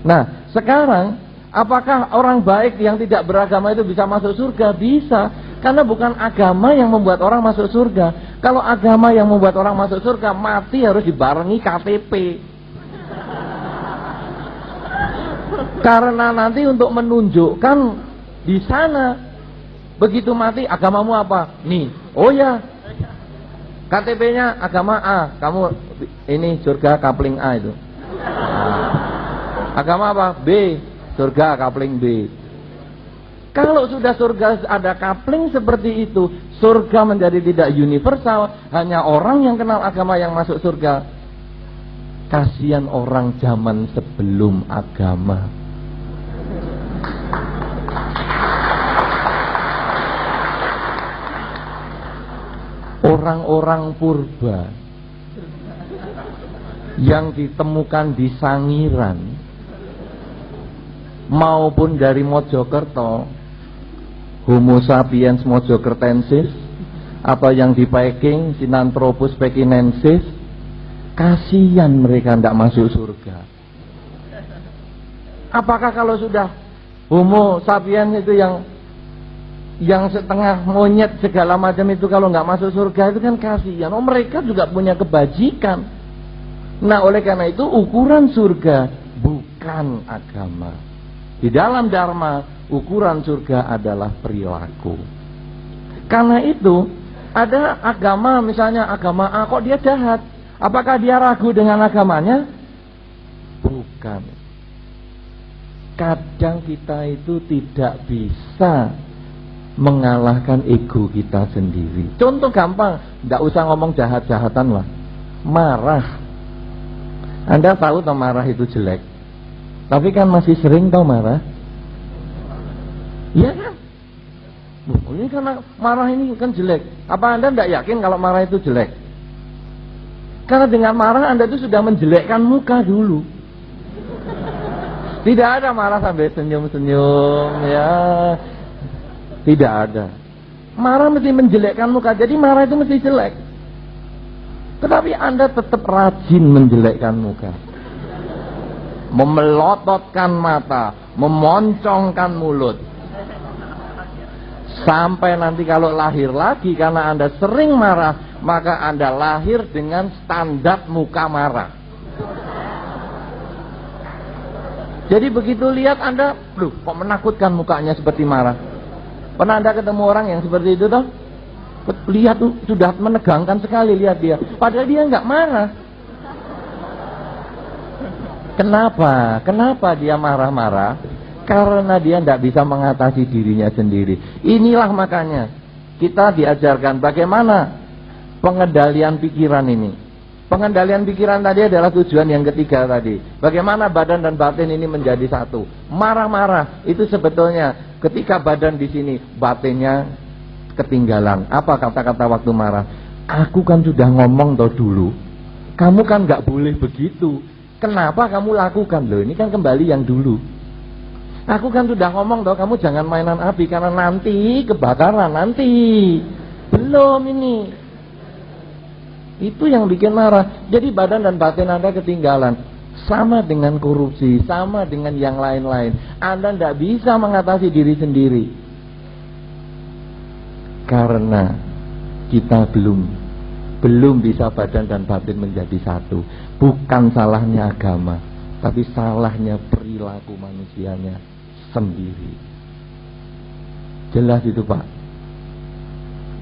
Nah, sekarang apakah orang baik yang tidak beragama itu bisa masuk surga? Bisa. Karena bukan agama yang membuat orang masuk surga. Kalau agama yang membuat orang masuk surga, mati harus dibarengi KTP. Karena nanti untuk menunjukkan di sana, begitu mati, agamamu apa? Nih, oh ya, KTP-nya agama A, kamu ini surga kapling A itu. Agama apa? B, surga kapling B. Kalau sudah surga ada kapling seperti itu, surga menjadi tidak universal, hanya orang yang kenal agama yang masuk surga. Kasihan orang zaman sebelum agama. Orang-orang purba yang ditemukan di Sangiran maupun dari Mojokerto, Homo sapiens mojokertensis, atau yang di Peking, Sinanthropus pekinensis, kasihan mereka tidak masuk surga. Apakah kalau sudah Homo sapiens itu yang setengah monyet segala macam itu kalau nggak masuk surga itu kan kasihan. Oh, mereka juga punya kebajikan. Nah, oleh karena itu ukuran surga bukan agama. Di dalam Dharma ukuran surga adalah perilaku. Karena itu ada agama, misalnya agama A kok dia jahat. Apakah dia ragu dengan agamanya? Bukan. Kadang kita itu tidak bisa mengalahkan ego kita sendiri. Contoh gampang, tidak usah ngomong jahat-jahatan lah. Marah. Anda tahu toh marah itu jelek, tapi kan masih sering toh marah. Iya kan? Ini karena marah ini kan jelek. Apa Anda tidak yakin kalau marah itu jelek? Karena dengan marah Anda itu sudah menjelekkan muka dulu. Tidak ada marah sampai senyum-senyum ya. Tidak ada. Marah mesti menjelekkan muka. Jadi marah itu mesti jelek. Tetapi Anda tetap rajin menjelekkan muka, memelototkan mata, memoncongkan mulut, sampai nanti kalau lahir lagi karena Anda sering marah, maka Anda lahir dengan standar muka marah. Jadi begitu lihat Anda, loh kok menakutkan mukanya seperti marah. Pernah Anda ketemu orang yang seperti itu toh? Lihat tuh sudah menegangkan sekali, lihat dia. Padahal dia nggak marah. Kenapa? Kenapa dia marah-marah? Karena dia tidak bisa mengatasi dirinya sendiri. Inilah makanya kita diajarkan bagaimana pengendalian pikiran ini. Pengendalian pikiran tadi adalah tujuan yang ketiga tadi. Bagaimana badan dan batin ini menjadi satu. Marah-marah itu sebetulnya ketika badan di sini, batinnya ketinggalan. Apa kata-kata waktu marah? Aku kan sudah ngomong toh dulu. Kamu kan nggak boleh begitu. Kenapa kamu lakukan loh? Ini kan kembali yang dulu. Aku kan sudah ngomong toh, kamu jangan mainan api karena nanti kebakaran nanti. Belum ini. Itu yang bikin marah. Jadi badan dan batin Anda ketinggalan. Sama dengan korupsi, sama dengan yang lain-lain. Anda tidak bisa mengatasi diri sendiri. Karena kita belum bisa badan dan batin menjadi satu. Bukan salahnya agama, tapi salahnya perilaku manusianya sendiri. Jelas itu Pak.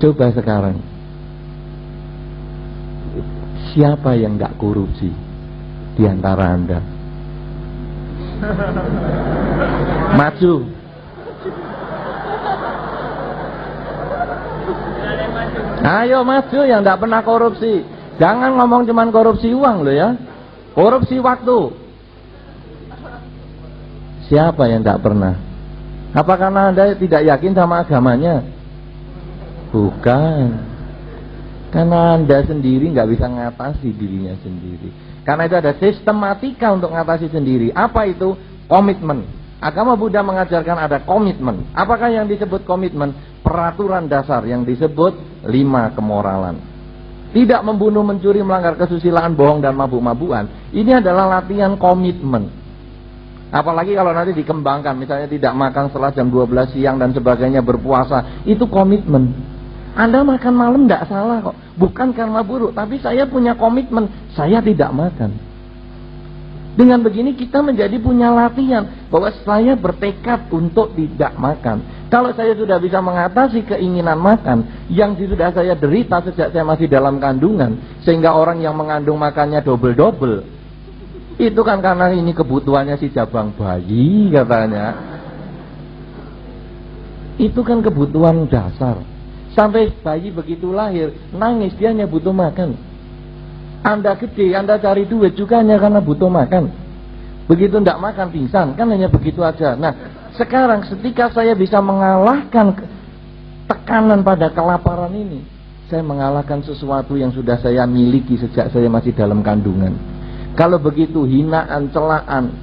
Coba sekarang, siapa yang tidak korupsi di antara Anda? Maju. Ayo maju yang tidak pernah korupsi. Jangan ngomong cuman korupsi uang loh ya. Korupsi waktu. Siapa yang tidak pernah? Apa karena Anda tidak yakin sama agamanya? Bukan. Karena Anda sendiri nggak bisa ngatasi dirinya sendiri. Karena itu ada sistematika untuk ngatasi sendiri. Apa itu? Komitmen. Agama Buddha mengajarkan ada komitmen. Apakah yang disebut komitmen? Peraturan dasar yang disebut 5 kemoralan. Tidak membunuh, mencuri, melanggar kesusilaan, bohong dan mabuk-mabukan. Ini adalah latihan komitmen. Apalagi kalau nanti dikembangkan, misalnya tidak makan setelah jam 12 siang dan sebagainya, berpuasa, itu komitmen. Anda makan malam tidak salah kok, bukan karena buruk, tapi saya punya komitmen, saya tidak makan. Dengan begini kita menjadi punya latihan bahwa saya bertekad untuk tidak makan. Kalau saya sudah bisa mengatasi keinginan makan yang sudah saya derita sejak saya masih dalam kandungan, sehingga orang yang mengandung makannya double-double, itu kan karena ini kebutuhannya si jabang bayi katanya. Itu kan kebutuhan dasar. Sampai bayi begitu lahir, nangis, dia hanya butuh makan. Anda gede, Anda cari duit juga hanya karena butuh makan. Begitu tidak makan, pingsan, kan hanya begitu aja. Nah, sekarang ketika saya bisa mengalahkan tekanan pada kelaparan ini, saya mengalahkan sesuatu yang sudah saya miliki sejak saya masih dalam kandungan. Kalau begitu hinaan, celaan,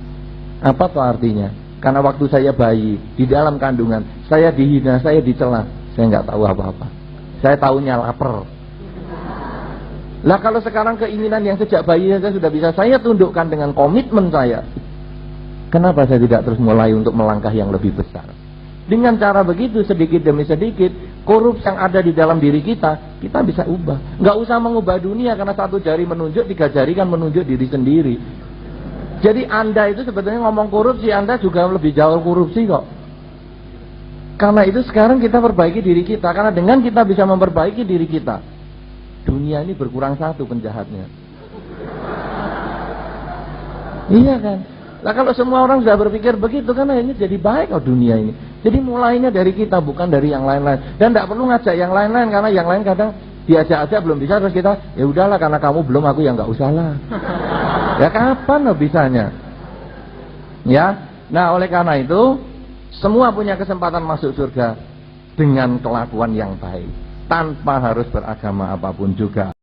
apa tuh artinya? Karena waktu saya bayi, di dalam kandungan, saya dihina, saya dicela. Saya nggak tahu apa-apa. Saya tahunya lapar. Lah kalau sekarang keinginan yang sejak bayi saja sudah bisa saya tundukkan dengan komitmen saya, kenapa saya tidak terus mulai untuk melangkah yang lebih besar? Dengan cara begitu, sedikit demi sedikit, korupsi yang ada di dalam diri kita bisa ubah. Nggak usah mengubah dunia, karena satu jari menunjuk, tiga jari kan menunjuk diri sendiri. Jadi Anda itu sebetulnya ngomong korupsi, Anda juga lebih jauh korupsi kok. Karena itu sekarang kita perbaiki diri kita. Karena dengan kita bisa memperbaiki diri kita, dunia ini berkurang satu penjahatnya. Iya kan? Nah kalau semua orang sudah berpikir begitu, kan akhirnya jadi baik dunia ini. Jadi mulainya dari kita, bukan dari yang lain-lain. Dan tidak perlu ngajak yang lain-lain, karena yang lain kadang diajak aja belum bisa, terus kita ya udahlah karena kamu belum, aku ya nggak usah lah. Ya kapan loh bisanya? Ya. Nah oleh karena itu, semua punya kesempatan masuk surga dengan kelakuan yang baik, tanpa harus beragama apapun juga.